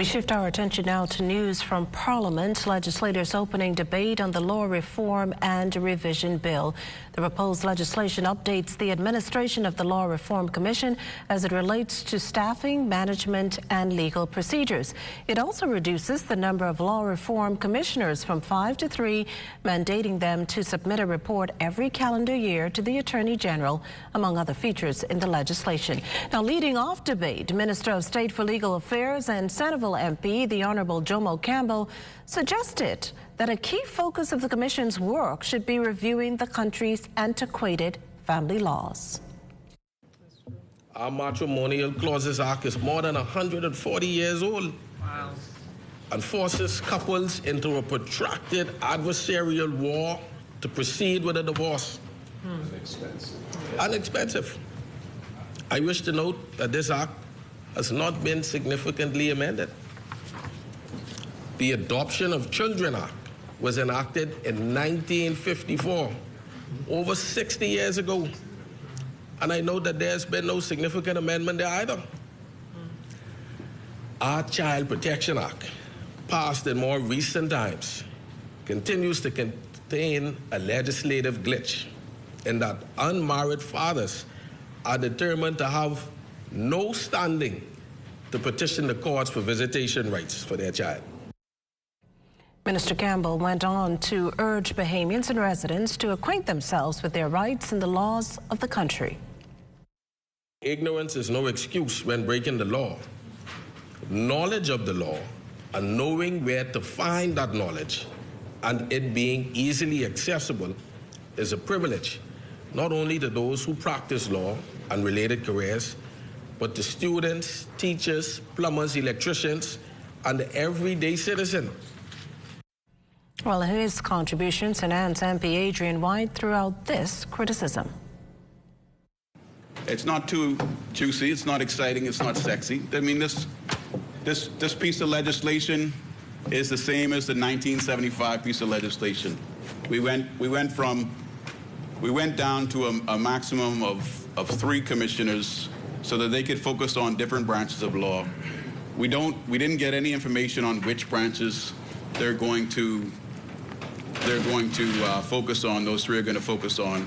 We shift our attention now to news from Parliament. Legislators opening debate on the Law Reform and Revision Bill. The proposed legislation updates the administration of the Law Reform Commission as it relates to staffing, management and legal procedures. It also reduces the number of law reform commissioners from 5 to 3, mandating them to submit a report every calendar year to the Attorney General, among other features in the legislation. Now, leading off debate, Minister of State for Legal Affairs and Centerville MP, the Honourable Jomo Campbell, suggested that a key focus of the Commission's work should be reviewing the country's antiquated family laws. Our Matrimonial Clauses Act is more than 140 years old. Wow. And forces couples into a protracted adversarial war to proceed with a divorce. And expensive. I wish to note that this act has not been significantly amended. The Adoption of Children Act was enacted in 1954, over 60 years ago. And I know that there's been no significant amendment there either. Our Child Protection Act, passed in more recent times, continues to contain a legislative glitch in that unmarried fathers are determined to have no standing to petition the courts for visitation rights for their child. Minister Campbell went on to urge Bahamians and residents to acquaint themselves with their rights and the laws of the country. Ignorance is no excuse when breaking the law. Knowledge of the law and knowing where to find that knowledge and it being easily accessible is a privilege, not only to those who practice law and related careers, but to students, teachers, plumbers, electricians, and the everyday citizen. Well, in his contribution, St. Anne's MP Adrian White threw out this criticism. It's not too juicy, it's not exciting, it's not sexy. I mean, this piece of legislation is the same as the 1975 piece of legislation. We went down to a maximum of 3 commissioners so that they could focus on different branches of law. We didn't get any information on which branches they're going to focus on. Those 3 are going to focus on.